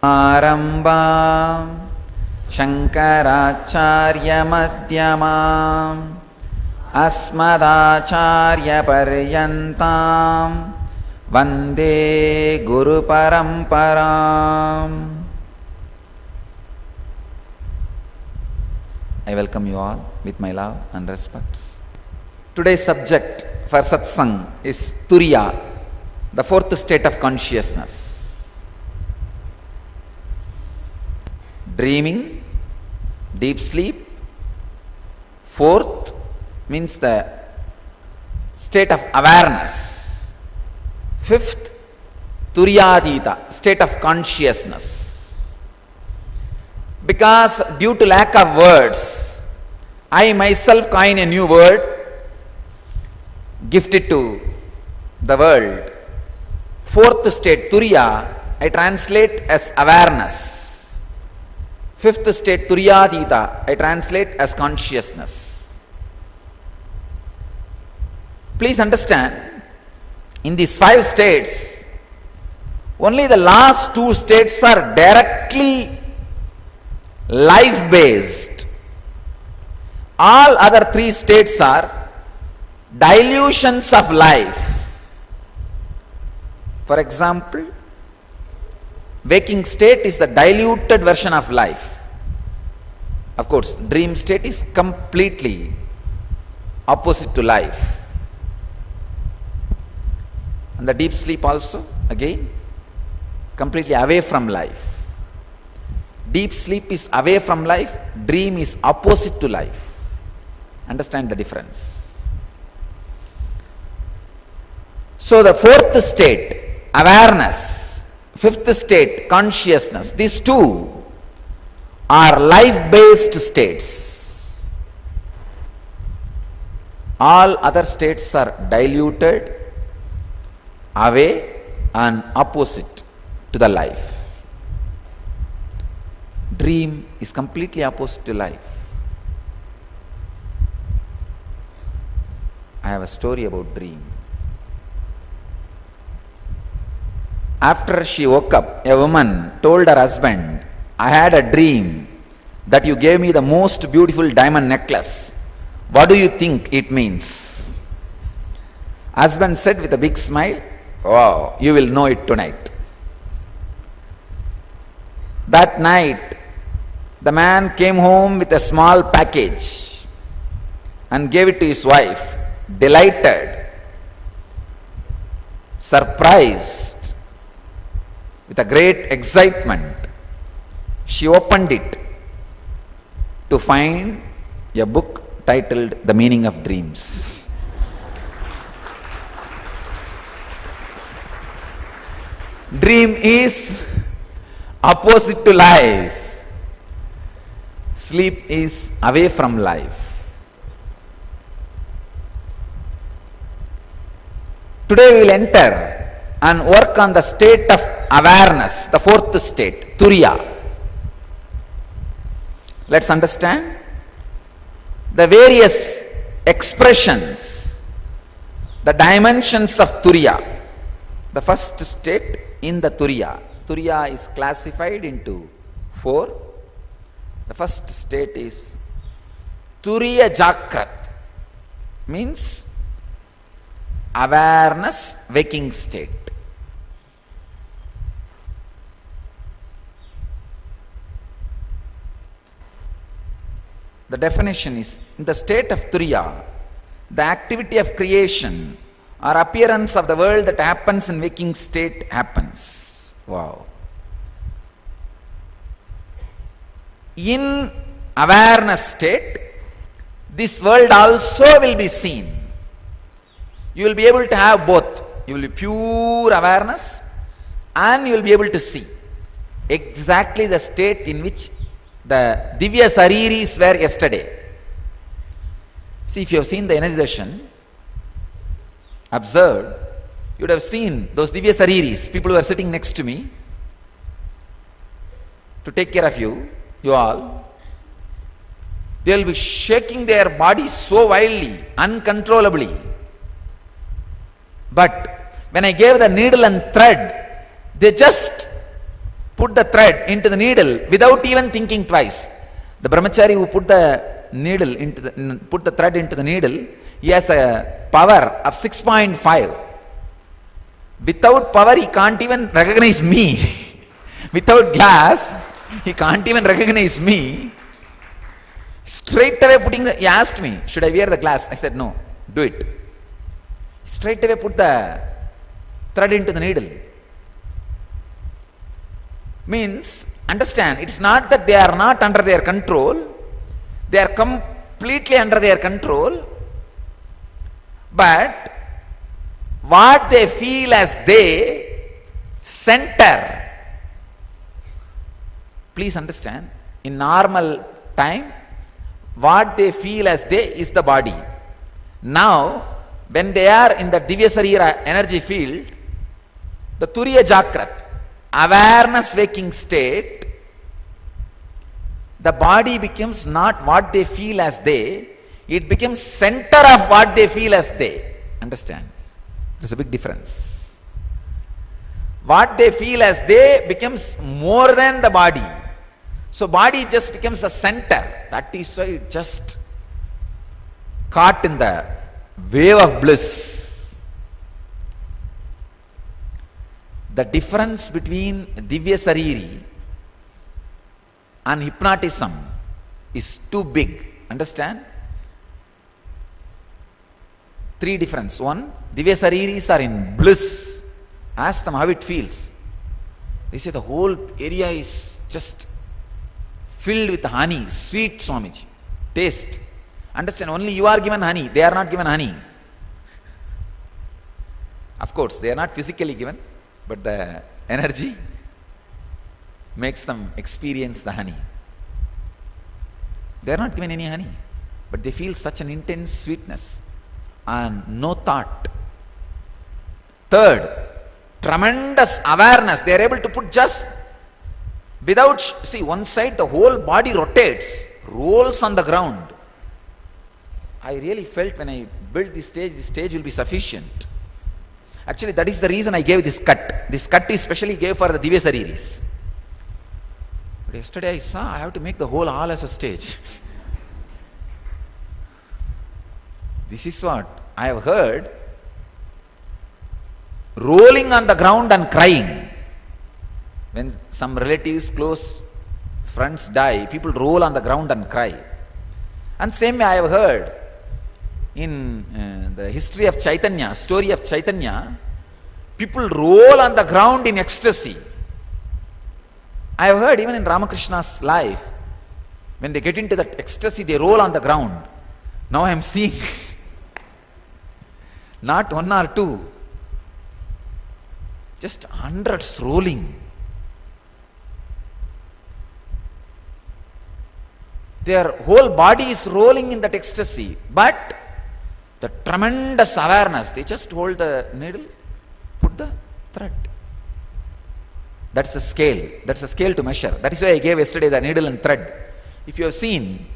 आरम्भां शङ्कराचार्यमध्यमाम् अस्मदाचार्यपर्यन्तां वन्दे गुरुपरम्पराम्. I welcome you all with my love and respects. Today's subject for satsang is Turiya, the fourth state of consciousness. Dreaming, deep sleep. Fourth means the state of awareness. Fifth, Turiyadita, state of consciousness. Because due to lack of words, I myself coin a new word, gift it to the world. Fourth state, Turiya, I translate as awareness. Fifth state, Turiyadita, I translate as consciousness. Please understand, in these 5 states, only the last 2 states are directly life-based. All other 3 states are dilutions of life. For example, waking state is the diluted version of life. Of course, dream state is completely opposite to life. And the deep sleep also, again, completely away from life. Deep sleep is away from life, dream is opposite to life. Understand the difference. So the 4th state, awareness, 5th state, consciousness, these 2 are life-based states. All other states are diluted, away and opposite to the life. Dream is completely opposite to life. I have a story about dream. After she woke up, a woman told her husband, I had a dream that you gave me the most beautiful diamond necklace. What do you think it means? Husband said with a big smile, wow, you will know it tonight. That night, the man came home with a small package and gave it to his wife. Delighted, surprised, with a great excitement, she opened it to find a book titled The Meaning of Dreams. Dream is opposite to life. Sleep is away from life. Today we will enter and work on the state of awareness, the 4th state, Turiya. Let's understand the various expressions, the dimensions of Turiya. The first state in the Turiya. Turiya is classified into 4. The first state is Turiya Jakrat, means awareness waking state. The definition is, in the state of Turiya, the activity of creation or appearance of the world that happens in waking state happens. Wow. In awareness state, this world also will be seen. You will be able to have both. You will be pure awareness and you will be able to see. Exactly the state in which the Divya Sariris were yesterday. See, if you have seen the energy darshan, observed, you would have seen those Divya Sariris, people who are sitting next to me, to take care of you all. They will be shaking their bodies so wildly, uncontrollably. But when I gave the needle and thread, they just put the thread into the needle without even thinking twice. The brahmachari who put the thread into the needle, he has a power of 6.5. Without power, he can't even recognize me. Without glass, he can't even recognize me. Straight away he asked me, should I wear the glass? I said, no, do it. Straight away put the thread into the needle. Means, understand, it's not that they are not under their control. They are completely under their control. But what they feel as they center. Please understand, in normal time, what they feel as they is the body. Now, when they are in the Divya Sarira energy field, the Turiya Jakrat, awareness waking state, the body becomes not what they feel as they, it becomes center of what they feel as they. Understand? There's a big difference. What they feel as they becomes more than the body. So body just becomes a center. That is why it just caught in the wave of bliss. The difference between Divya Sariri and hypnotism is too big. Understand? Three difference. One, Divya Sariris are in bliss. Ask them how it feels. They say the whole area is just filled with honey, sweet Swamiji. Taste. Understand, only you are given honey, they are not given honey. Of course, they are not physically given, but the energy makes them experience the honey. They are not given any honey, but they feel such an intense sweetness and no thought. Third, tremendous awareness. They are able to put just without, see, one side the whole body rotates, rolls on the ground. I really felt when I built this stage will be sufficient. Actually, that is the reason I gave this cut. This cut is specially gave for the Divya Sariris. But yesterday I saw I have to make the whole hall as a stage. This is what I have heard. Rolling on the ground and crying. When some relatives, close friends die, people roll on the ground and cry. And same way I have heard in the history of Chaitanya, story of Chaitanya, people roll on the ground in ecstasy. I have heard even in Ramakrishna's life, when they get into that ecstasy, they roll on the ground. Now I am seeing not one or two, just hundreds rolling. Their whole body is rolling in that ecstasy, but the tremendous awareness, they just hold the needle, put the thread. That's a scale. That's a scale to measure. That is why I gave yesterday the needle and thread. If you have seen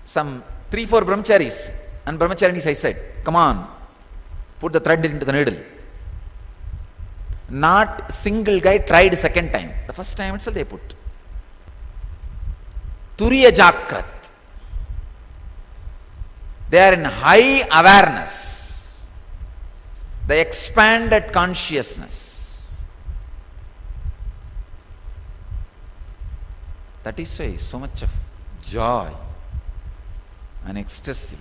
some 3-4 brahmacharis and brahmacharinis, I said, come on, put the thread into the needle. Not single guy tried second time. The first time itself they put. Turiya Jakrat. They are in high awareness. The expanded consciousness. That is why so much of joy and ecstasy.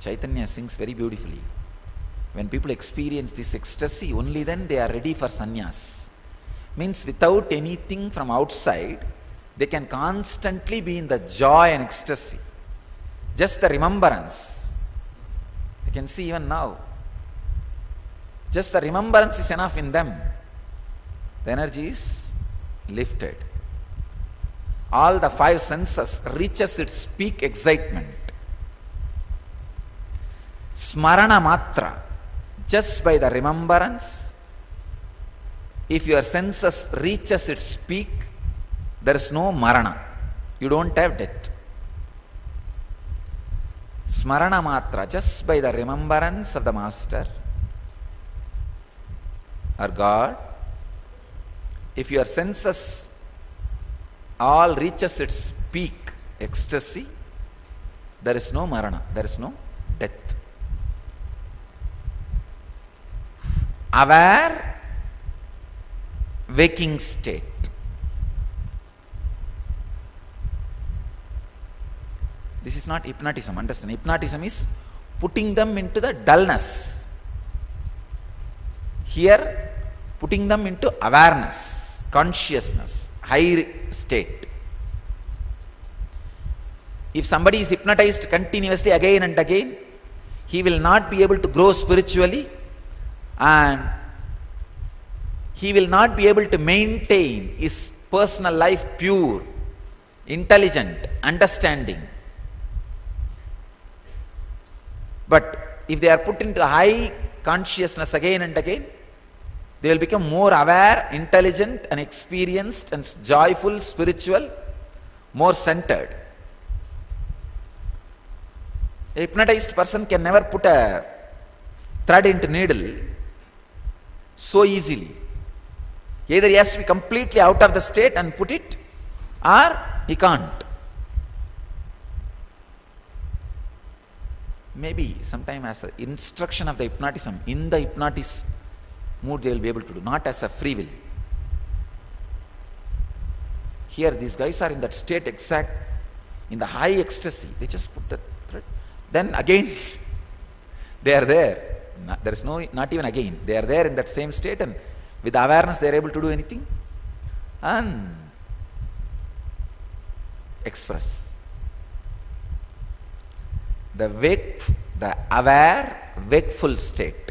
Chaitanya sings very beautifully. When people experience this ecstasy, only then they are ready for sannyas. Means without anything from outside, they can constantly be in the joy and ecstasy. Just the remembrance. You can see even now. Just the remembrance is enough in them. The energy is lifted. All the 5 senses reaches its peak excitement. Smarana matra. Just by the remembrance, if your senses reaches its peak, there is no marana. You don't have death. Smarana matra, just by the remembrance of the Master, or God, if your senses all reaches its peak ecstasy, there is no marana, there is no death. Aware waking state. This is not hypnotism, understand? Hypnotism is putting them into the dullness. Here, putting them into awareness, consciousness, high state. If somebody is hypnotized continuously again and again, he will not be able to grow spiritually, and he will not be able to maintain his personal life pure, intelligent, understanding. But if they are put into high consciousness again and again, they will become more aware, intelligent and experienced and joyful, spiritual, more centered. A hypnotized person can never put a thread into needle so easily. Either he has to be completely out of the state and put it, or he can't. Maybe sometime as an instruction of the hypnotism, in the hypnotist mood they will be able to do, not as a free will. Here these guys are in that state exact, in the high ecstasy, they just put the thread. Then again, they are there. There is no, not even again. They are there in that same state, and with awareness they are able to do anything and express. The aware, wakeful state.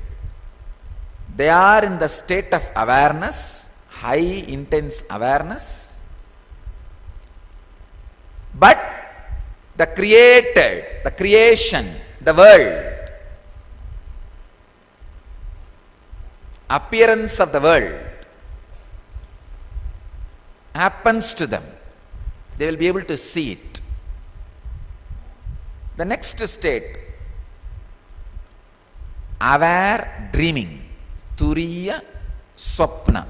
They are in the state of awareness, high, intense awareness. But the created, the creation, the world, appearance of the world happens to them. They will be able to see it. The next state, aware dreaming, turiya swapna,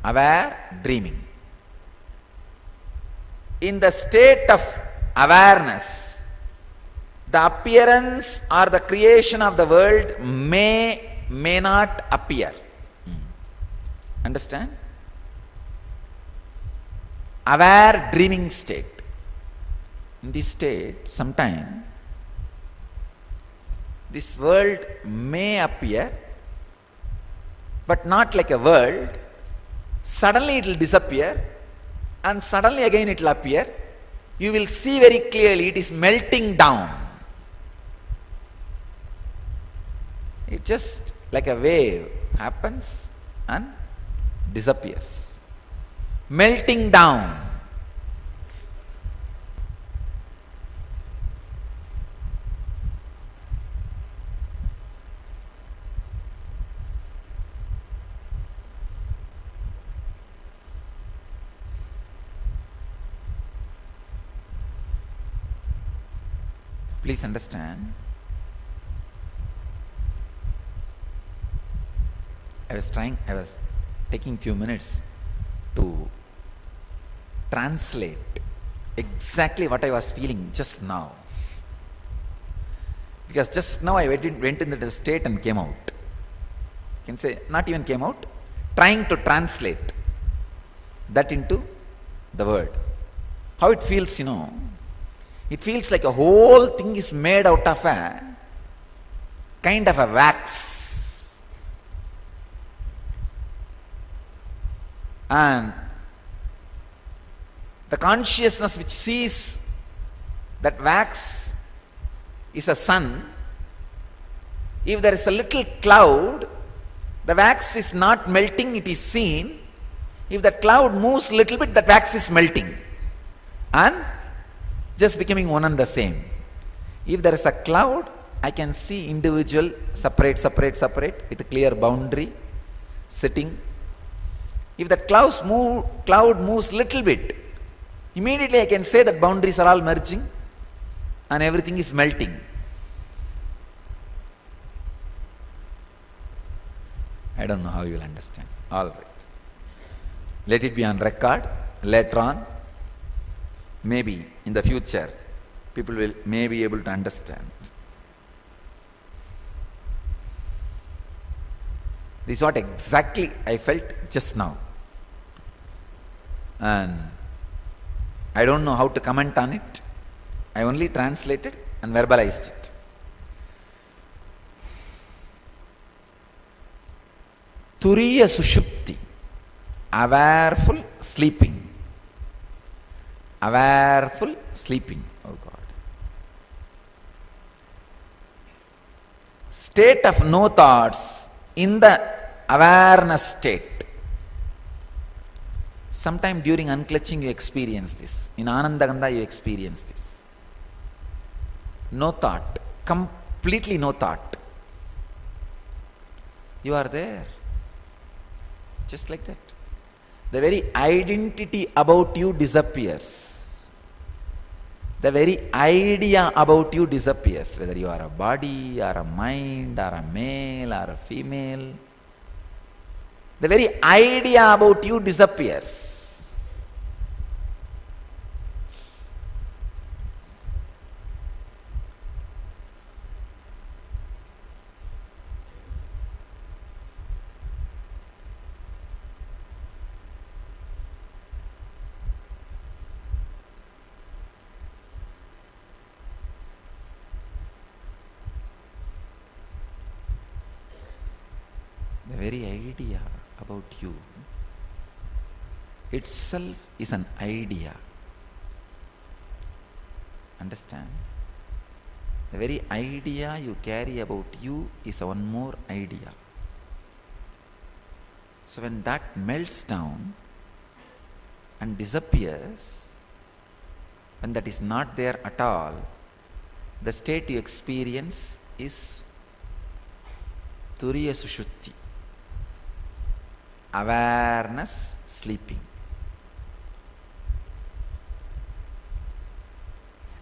aware dreaming. In the state of awareness, the appearance or the creation of the world may not appear. Understand? Aware dreaming state. In this state, sometime this world may appear, but not like a world. Suddenly it will disappear, and suddenly again it will appear. You will see very clearly it is melting down. It just like a wave happens and disappears. Melting down. Please understand, I was taking few minutes to translate exactly what I was feeling just now. Because just now I went into the state and came out. You can say, not even came out, trying to translate that into the word. How it feels, it feels like a whole thing is made out of a kind of a wax. And the consciousness which sees that wax is a sun. If there is a little cloud, the wax is not melting, it is seen. If the cloud moves a little bit, that wax is melting and just becoming one and the same. If there is a cloud, I can see individual, separate with a clear boundary, sitting. If the cloud moves little bit, immediately I can say that boundaries are all merging and everything is melting. I don't know how you will understand. All right. Let it be on record. Later on, maybe in the future, people may be able to understand. This is what exactly I felt just now. And I don't know how to comment on it. I only translated and verbalized it. Turiya Sushupti, awareful sleeping. Awareful sleeping, oh God. State of no thoughts in the awareness state. Sometime during unclutching you experience this. In Anandagandha you experience this. No thought, completely no thought. You are there. Just like that. The very identity about you disappears. The very idea about you disappears. Whether you are a body or a mind or a male or a female. The very idea about you disappears. The very idea about you itself is an idea. Understand? The very idea you carry about you is one more idea. So when that melts down and disappears, when that is not there at all, the state you experience is Turiya Sushutti. Awareness sleeping.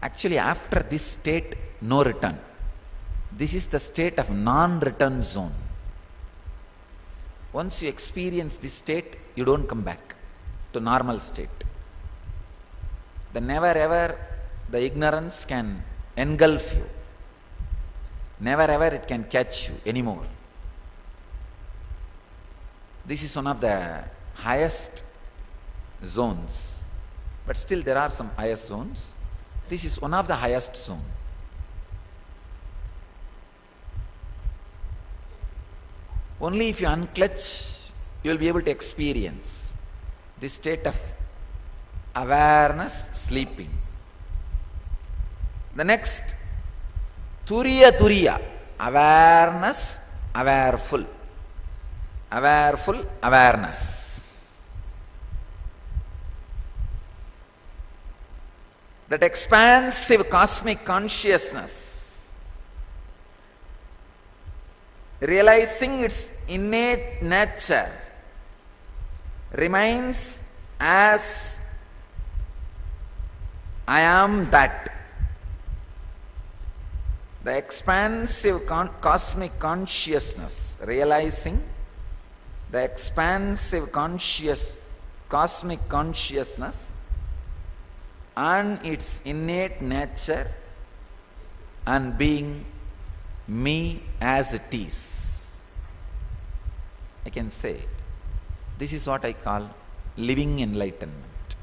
Actually, after this state, no return. This is the state of non-return zone. Once you experience this state, you don't come back to normal state. The never ever the ignorance can engulf you. Never ever it can catch you anymore. This is one of the highest zones, but still there are some highest zones. This is one of the highest zone. Only if you unclutch, you will be able to experience this state of awareness sleeping. The next, Turiya, awareness, awareful. Awareful awareness. That expansive cosmic consciousness, realizing its innate nature, remains as I am that. The expansive cosmic consciousness, realizing the expansive cosmic consciousness and its innate nature and being me as it is. I can say, this is what I call living enlightenment.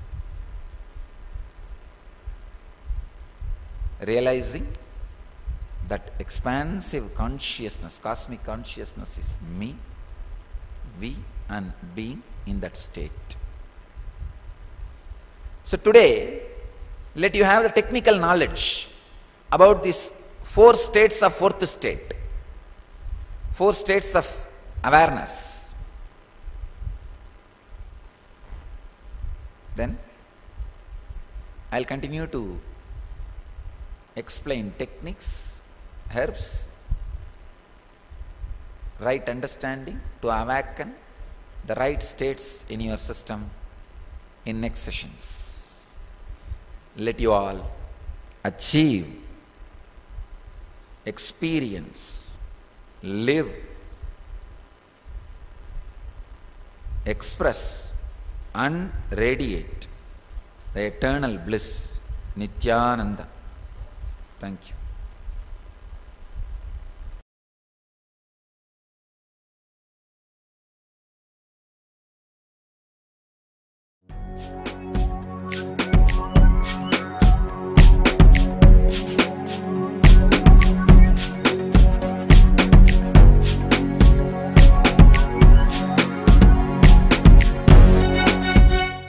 Realizing that expansive consciousness, cosmic consciousness is me, we, and being in that state. So today, let you have the technical knowledge about these 4 states of fourth state, 4 states of awareness. Then I'll continue to explain techniques, herbs, right understanding to awaken the right states in your system in next sessions. Let you all achieve, experience, live express and radiate the eternal bliss, Nityananda. Thank you.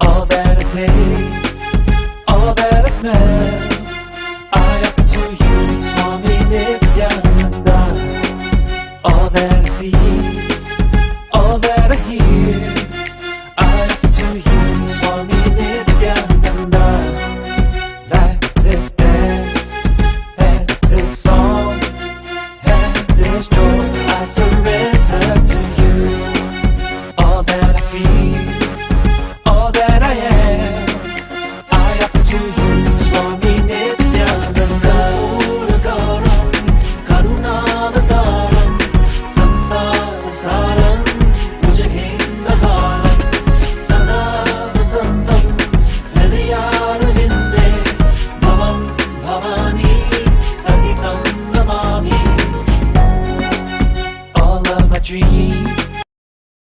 All that I take, all that I smell.